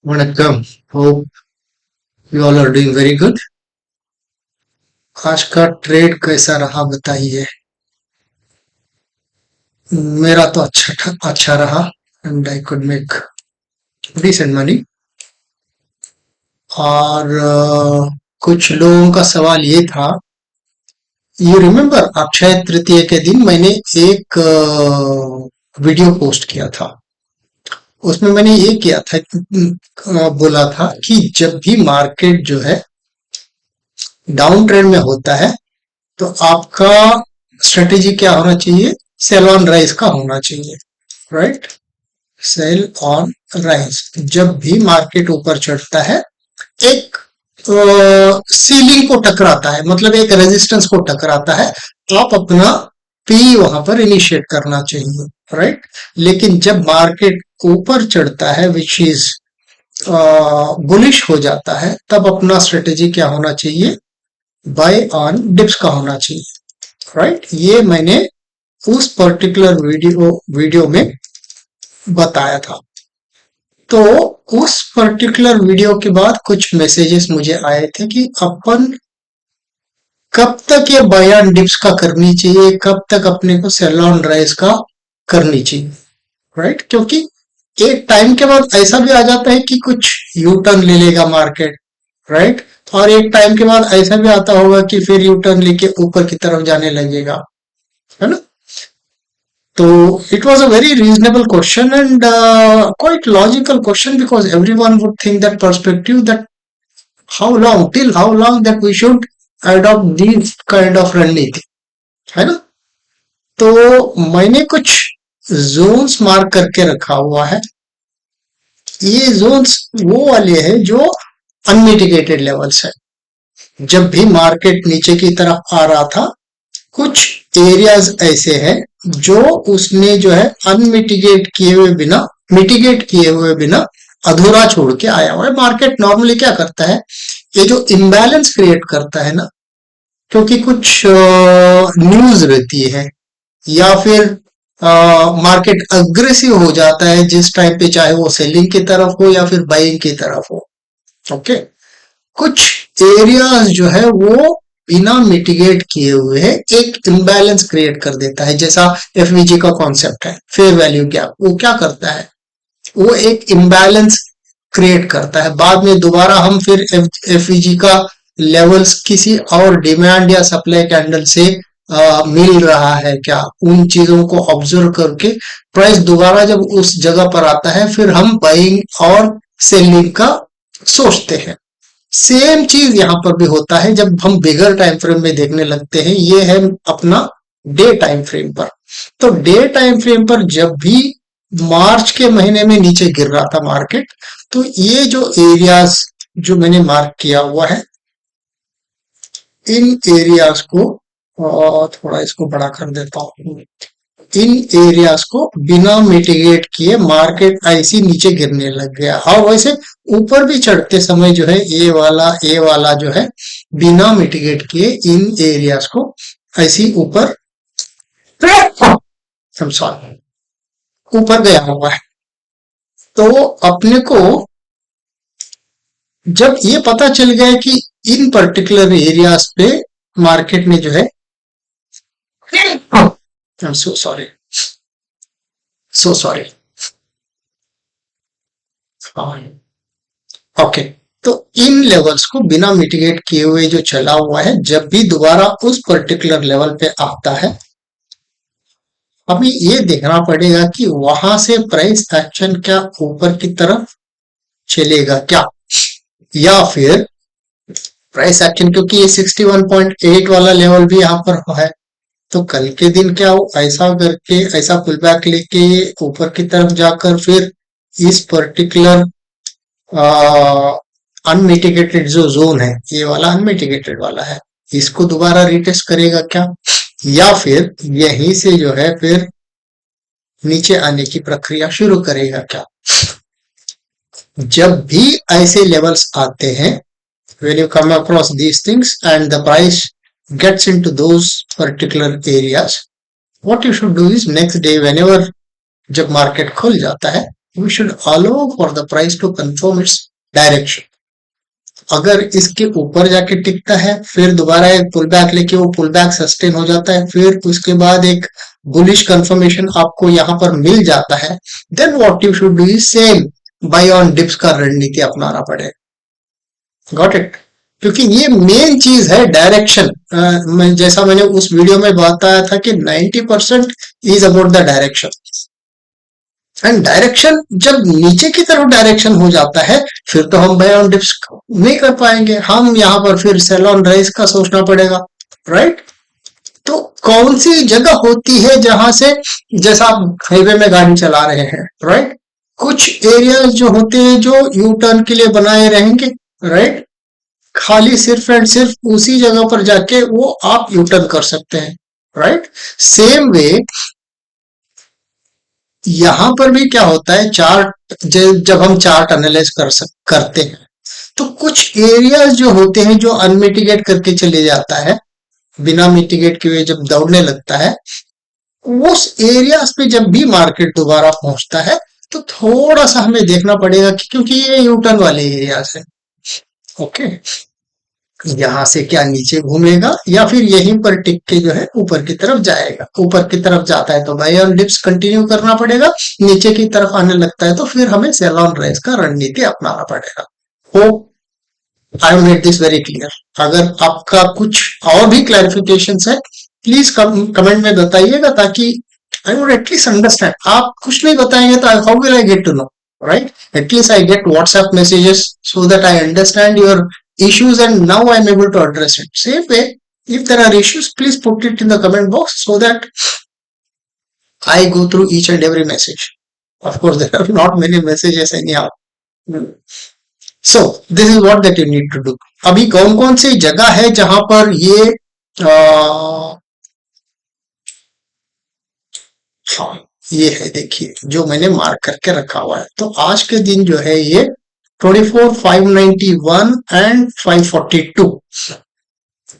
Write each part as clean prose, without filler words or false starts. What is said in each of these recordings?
Vanakkam. Hope you all are doing very good. आज का trade कैसा रहा बताइए। मेरा तो अच्छा रहा and I could make decent money. और कुछ लोगों का सवाल ये था, यू रिमेम्बर अक्षय तृतीय के दिन मैंने एक वीडियो पोस्ट किया था। उसमें मैंने ये किया था बोला था कि जब भी मार्केट जो है डाउन ट्रेंड में होता है तो आपका स्ट्रेटेजी क्या होना चाहिए? सेल ऑन राइज का होना चाहिए, राइट? Cell on rise. जब भी मार्केट ऊपर चढ़ता है, एक सीलिंग को टकराता है, मतलब एक रेजिस्टेंस को टकराता है, तो आप अपना पी वहां पर इनिशिएट करना चाहिए, राइट? लेकिन जब मार्केट ऊपर चढ़ता है, विच इज बुलिश हो जाता है, तब अपना स्ट्रेटेजी क्या होना चाहिए? बाय ऑन डिप्स का होना चाहिए, राइट? ये मैंने उस पर्टिकुलर वीडियो में बताया था। तो उस पर्टिकुलर वीडियो के बाद कुछ मैसेजेस मुझे आए थे कि अपन कब तक ये बाय ऑन डिप्स का करनी चाहिए, कब तक अपने को सेल ऑन राइज का करनी चाहिए, राइट? क्योंकि एक टाइम के बाद ऐसा भी आ जाता है कि कुछ यू टर्न ले लेगा मार्केट, राइट? और एक टाइम के बाद ऐसा भी आता होगा कि फिर यू टर्न लेके ऊपर की तरफ जाने लगेगा, है ना? तो it was a very reasonable question and quite logical question, because everyone would think that perspective, that how long that we should adopt these kind of रणनीति, है ना? तो मैंने कुछ जोन्स मार्क करके रखा हुआ है। ये जोन्स वो वाले हैं जो अनमिटिगेटेड लेवल्स है। जब भी मार्केट नीचे की तरफ आ रहा था, कुछ एरियाज ऐसे हैं जो उसने जो है अनमिटिगेट किए हुए बिना, मिटिगेट किए हुए बिना अधूरा छोड़ के आया हुआ है। मार्केट नॉर्मली क्या करता है, ये जो इम्बैलेंस क्रिएट करता है ना, क्योंकि कुछ न्यूज रहती है या फिर मार्केट अग्रेसिव हो जाता है जिस टाइम पे, चाहे वो सेलिंग की तरफ हो या फिर बाइंग की तरफ हो, ओके? कुछ एरियाज जो है वो बिना मिटिगेट किए हुए एक इम्बैलेंस क्रिएट कर देता है। जैसा एफवीजी का कॉन्सेप्ट है, फेयर वैल्यू गैप, वो क्या करता है? वो एक इम्बैलेंस क्रिएट करता है। बाद में दोबारा हम फिर एफवीजी का लेवल्स किसी और डिमांड या सप्लाई कैंडल से मिल रहा है क्या, उन चीजों को ऑब्जर्व करके प्राइस दोबारा जब उस जगह पर आता है, फिर हम बाइंग और सेलिंग का सोचते हैं। सेम चीज यहां पर भी होता है जब हम बिगर टाइम फ्रेम में देखने लगते हैं। ये है अपना डे टाइम फ्रेम पर। तो डे टाइम फ्रेम पर जब भी मार्च के महीने में नीचे गिर रहा था मार्केट, तो ये जो एरियाज जो मैंने मार्क किया हुआ है, इन एरियाज को, और थोड़ा इसको बड़ा कर देता हूं, इन एरियाज को बिना मिटिगेट किए मार्केट ऐसी नीचे गिरने लग गया। और वैसे ऊपर भी चढ़ते समय जो है ए वाला जो है बिना मिटिगेट किए इन एरियाज को ऐसी ऊपर, सॉरी, ऊपर गया हुआ है। तो अपने को जब ये पता चल गया कि इन पर्टिकुलर एरियाज पे मार्केट ने जो है, I am so sorry, so sorry, okay, तो इन लेवल्स को बिना मिटिगेट किए हुए जो चला हुआ है, जब भी दोबारा उस पर्टिकुलर लेवल पे आता है, अभी ये देखना पड़ेगा कि वहां से प्राइस एक्शन क्या ऊपर की तरफ चलेगा क्या, या फिर प्राइस एक्शन, क्योंकि ये 61.8 वाला लेवल भी यहाँ पर है, तो कल के दिन क्या हो, ऐसा करके ऐसा पुल बैक लेके ऊपर की तरफ जाकर फिर इस पर्टिकुलर अनमिटिगेटेड जो जोन है, ये वाला अनमिटिगेटेड वाला है, इसको दोबारा रिटेस्ट करेगा क्या, या फिर यहीं से जो है फिर नीचे आने की प्रक्रिया शुरू करेगा क्या? जब भी ऐसे लेवल्स आते हैं, when you come across these things and the price gets into those particular areas, what you should do is next day whenever, जब मार्केट खुल जाता है, we should allow for the price to confirm its direction. अगर इसके ऊपर जाके टिकता है, फिर दोबारा एक पुल बैक लेके वो पुल बैक सस्टेन हो जाता है, फिर उसके बाद एक बुलिश कंफर्मेशन आपको यहां पर मिल जाता है, then what you should do is same buy on dips का रणनीति अपनाना पड़ेगा। Got it? क्योंकि ये मेन चीज है डायरेक्शन। जैसा मैंने उस वीडियो में बताया था कि 90% is about the direction. And direction जब नीचे की तरफ डायरेक्शन हो जाता है, फिर तो हम बाय ऑन डिप्स नहीं कर पाएंगे, हम यहाँ पर फिर सेल ऑन राइज का सोचना पड़ेगा, राइट? तो कौन सी जगह होती है जहां से, जैसा आप हाईवे में गाड़ी चला रहे हैं, राइट, कुछ एरियाज जो होते हैं जो यू टर्न के लिए बनाए रहेंगे, राइट, खाली सिर्फ एंड सिर्फ उसी जगह पर जाके वो आप यू टर्न कर सकते हैं, राइट? सेम वे यहां पर भी क्या होता है, चार्ट जब हम चार्ट एनालाइज करते हैं, तो कुछ एरियाज जो होते हैं जो अनमिटिगेट करके चले जाता है, बिना मिटिगेट किए जब दौड़ने लगता है, उस एरियाज पे जब भी मार्केट दोबारा पहुंचता है, तो थोड़ा सा हमें देखना पड़ेगा कि क्योंकि ये यूटर्न वाले एरियाज है, ओके, यहाँ से क्या नीचे घूमेगा या फिर यहीं पर टिक के जो है ऊपर की तरफ जाएगा। ऊपर की तरफ जाता है तो बाय ऑन डिप्स कंटिन्यू करना पड़ेगा, नीचे की तरफ आने लगता है तो फिर हमें सेल ऑन राइज का रणनीति अपनाना पड़ेगा। Hope I made this very clear. अगर आपका कुछ और भी क्लैरिफिकेशन है, प्लीज कमेंट में बताइएगा, ताकि आई वुड एटलीस्ट अंडरस्टैंड। आप कुछ नहीं बताएंगे तो how will I get to know, right? At least I get WhatsApp messages so that I understand your issues and now I'm able to address it. Same way, if there are issues, please put it in the comment box so that I go through each and every message. Of course, there are not many messages anyhow. So, this is what that you need to do. अभी कौन कौन सी जगह है जहां पर ये हाँ, ये है, देखिए जो मैंने मार्क करके रखा हुआ है। तो आज के दिन जो है ये 24, 591 एंड 542,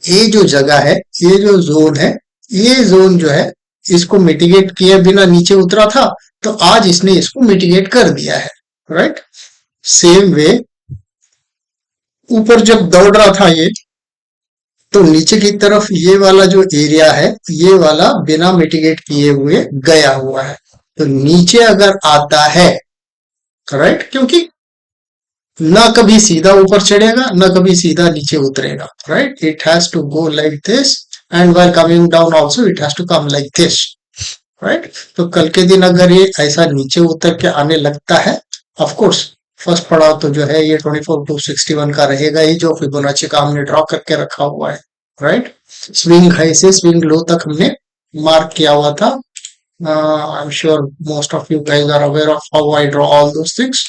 ये जो जगह है, ये जो जोन है, ये जोन जो है इसको मिटिगेट किए बिना नीचे उतरा था, तो आज इसने इसको मिटिगेट कर दिया है, राइट? सेम वे ऊपर जब दौड़ रहा था ये, तो नीचे की तरफ ये वाला जो एरिया है, ये वाला बिना मिटिगेट किए हुए गया हुआ है। तो नीचे अगर आता है, राइट, क्योंकि ना कभी सीधा ऊपर चढ़ेगा ना कभी सीधा नीचे उतरेगा, right? It has to go like this and while coming down also it has to come like this, right? तो कल के दिन अगर ये ऐसा नीचे उतर के आने लगता है, ऑफ कोर्स फर्स्ट पड़ाव तो जो है ये 24,261 का रहेगा ही, जो फिबोनाची का हमने ड्रॉ करके रखा हुआ है, राइट? स्विंग हाई से स्विंग लो तक हमने मार्क किया हुआ था। I am sure most of you guys are aware of how I draw all those things.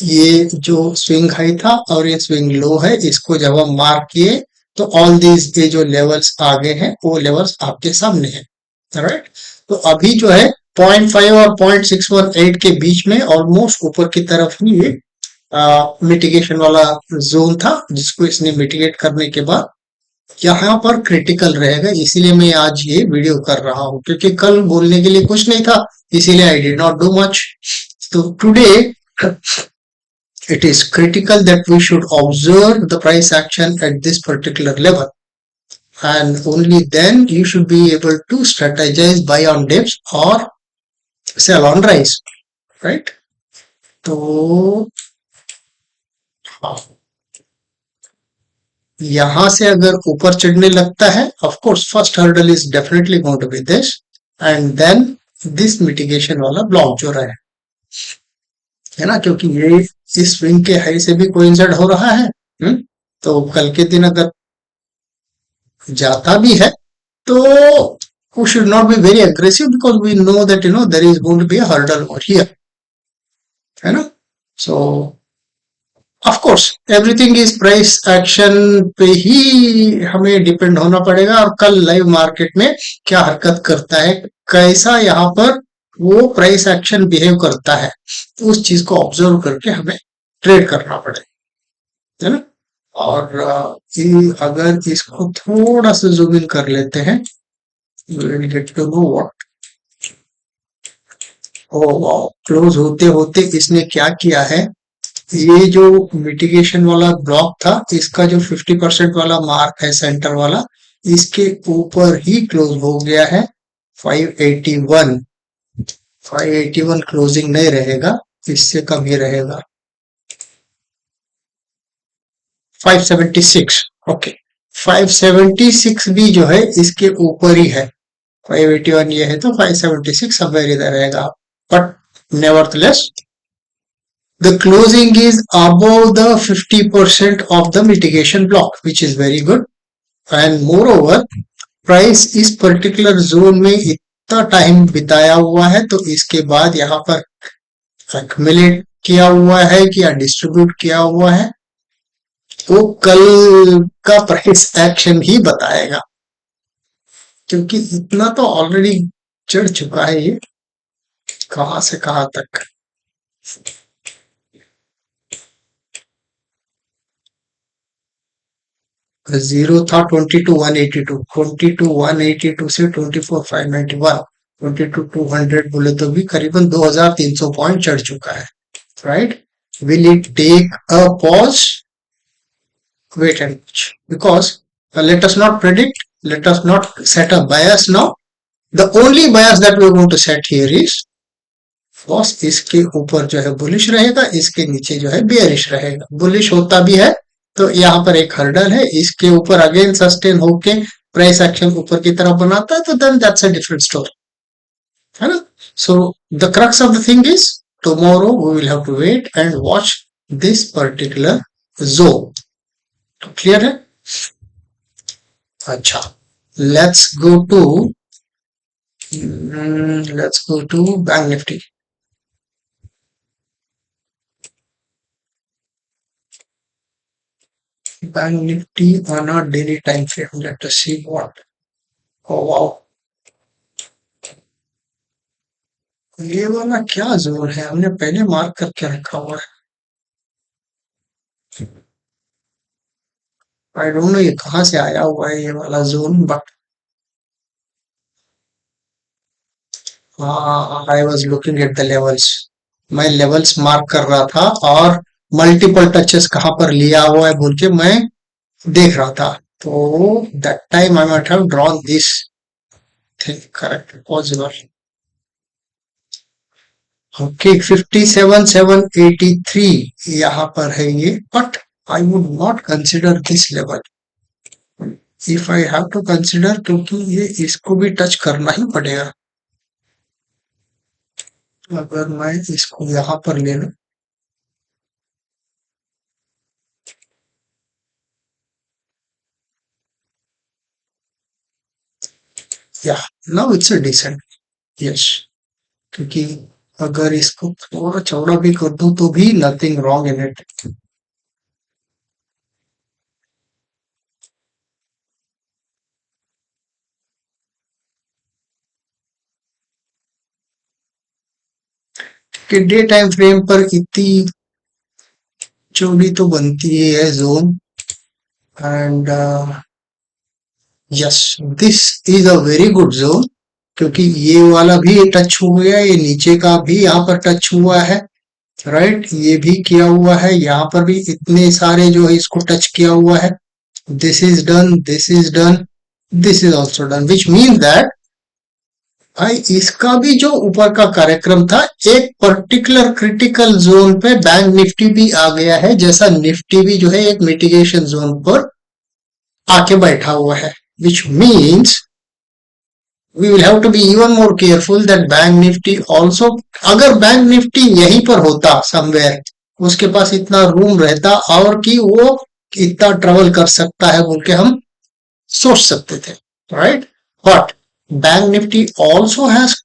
ये जो स्विंग हाई था और ये स्विंग लो है, इसको जब हम मार्क किए तो ऑल दीज ये जो लेवल्स आगे हैं वो लेवल्स आपके सामने हैं, राइट? तो अभी जो है 0.5 और 0.618 के बीच में ऑलमोस्ट ऊपर की तरफ ही ये मिटिगेशन वाला जोन था, जिसको इसने मिटिगेट करने के बाद यहाँ पर क्रिटिकल रहेगा। इसीलिए मैं आज ये वीडियो कर रहा हूँ, क्योंकि कल बोलने के लिए कुछ नहीं था, इसीलिए I did not do much. तो today it is critical that we should observe the price action at this particular level, and only then you should be able to strategize buy on dips or sell on rise, right? तो यहां से अगर ऊपर चढ़ने लगता है, of course first hurdle is definitely going to be this, and then this mitigation वाला block जो रहा है ना, क्योंकि ये इस स्विंग के हाई से भी कोइंसाइड हो रहा है। तो कल के दिन अगर जाता भी है तो we should not be very aggressive because we know that there is going to be a hurdle over here, है ना? So of course everything is price action पे ही हमें डिपेंड होना पड़ेगा, और कल लाइव मार्केट में क्या हरकत करता है, कैसा यहाँ पर वो प्राइस एक्शन बिहेव करता है, तो उस चीज को ऑब्जर्व करके हमें ट्रेड करना पड़ेगा, है ना? और अगर इसको थोड़ा सा जूम इन कर लेते हैं, we'll get to know what oh wow, close होते होते इसने क्या किया है, ये जो मिटिगेशन वाला ब्लॉक था इसका जो 50% वाला मार्क है सेंटर वाला, इसके ऊपर ही क्लोज हो गया है 581। 581 क्लोजिंग नहीं रहेगा, इससे कम ही रहेगा 576। ओके, 576 भी जो है इसके ऊपर ही है। 581 ये है तो 576 समवेयर इधर रहेगा, but nevertheless the closing is above the 50% of the mitigation block, which is very good. And moreover, price इस पर्टिकुलर जोन में इतना टाइम बिताया हुआ है, तो इसके बाद यहाँ पर एक्युमुलेट किया हुआ है कि या डिस्ट्रीब्यूट किया हुआ है, वो कल का प्राइस एक्शन ही बताएगा, क्योंकि इतना तो ऑलरेडी चढ़ चुका है ये, कहां से कहां तक। जीरो था 22,182, 22,182 से 24,591, 22,200 बोले तो भी करीबन 2,300 पॉइंट चढ़ चुका है, right. Will it take a pause? Wait and watch, because let us not predict, let us not set a bias now. The only bias that we are going to set here is boss इसके ऊपर जो है bullish रहेगा, इसके नीचे जो है bearish रहेगा। बुलिश होता भी है तो यहाँ पर एक हर्डल है, इसके ऊपर अगेन सस्टेन होके प्राइस एक्शन ऊपर की तरफ बनाता है, तो then that's a different story, है ना। So the crux of the thing is tomorrow we will have to wait and watch this particular zone. Clear है? अच्छा, let's go to Bank Nifty. Bank Nifty on a daily time frame, let us see what. Oh wow, ये वाला क्या zone है, हमने पहले mark करके रखा हुआ है। आई डोंट नो ये कहाँ से आया हुआ है ये वाला zone, but I was looking at the levels. मैं लेवल्स मार्क कर रहा था और मल्टीपल टचेस कहाँ पर लिया हुआ है बोल के मैं देख रहा था, तो that time I might have drawn this thing, correct, possible. Okay, 57,783 यहाँ पर है ये, but I would not consider this level if I have to consider, क्योंकि ये इसको भी टच करना ही पड़ेगा। अगर मैं इसको यहाँ पर ले लूं, या now it's a decent, yes, क्योंकि अगर इसको थोड़ा चौड़ा भी कर दूं तो भी नथिंग रॉन्ग इन इट। कि डे टाइम फ्रेम पर इतनी चौड़ी तो बनती ही है zone, and yes, this is a very good zone, क्योंकि ये वाला भी टच हो गया, ये नीचे का भी यहाँ पर टच हुआ है, राइट, ये भी किया हुआ है, यहाँ पर भी इतने सारे जो है इसको टच किया हुआ है। This is done, this is done, this is also done, which mean that भाई इसका भी जो ऊपर का कार्यक्रम था, एक पर्टिकुलर क्रिटिकल जोन पे बैंक निफ्टी भी आ गया है, जैसा निफ्टी भी जो है एक मिटिगेशन जोन पर आके बैठा हुआ है, which means we will have to be even more careful that bank Nifty also, अगर बैंक निफ्टी यहीं पर होता समवेयर, उसके पास इतना रूम रहता और कि वो इतना ट्रेवल कर सकता है बोल के हम सोच सकते थे, right, but bank Nifty also has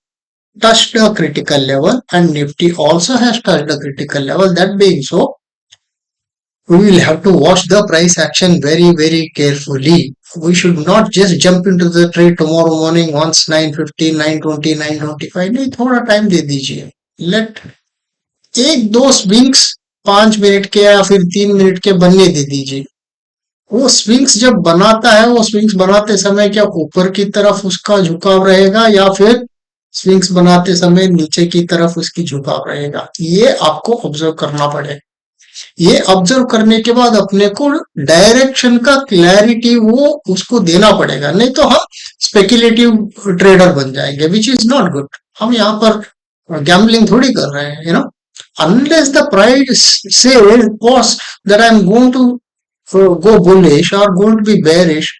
touched a critical level and nifty also has touched a critical level. That being so, we will have to watch the price action very carefully. We should not just jump into the trade tomorrow morning once 9:15, 9:20, 9:25. नहीं, थोड़ा time दे दीजिए, late एक दो swings 5 minute के या फिर 3 minute के बनने दे दीजिए। वो स्विंग्स जब बनाता है, वो स्विंग्स बनाते समय क्या ऊपर की तरफ उसका झुकाव रहेगा या फिर स्विंग्स बनाते समय नीचे की तरफ उसकी झुकाव रहेगा, ये आपको ऑब्जर्व करना पड़ेगा। ये ऑब्जर्व करने के बाद अपने को डायरेक्शन का क्लैरिटी वो उसको देना पड़ेगा, नहीं तो हम स्पेकुलेटिव ट्रेडर बन जाएंगे, विच इज नॉट गुड। हम यहाँ पर गैम्बलिंग थोड़ी कर रहे हैं, unless the price says boss that I'm going to go bullish or going to be bearish,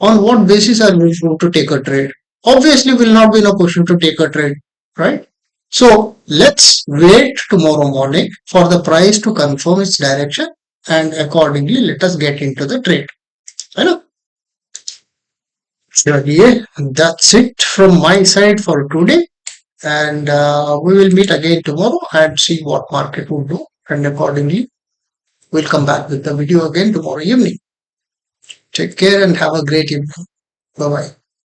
on what basis are we going to take a trade? Obviously, will not be in a position to take a trade, right? So let's wait tomorrow morning for the price to confirm its direction, and accordingly let us get into the trade. है ना? चलिए, that's it from my side for today, and we will meet again tomorrow and see what market will do, and accordingly we'll come back with the video again tomorrow evening. Take care and have a great evening. Bye bye.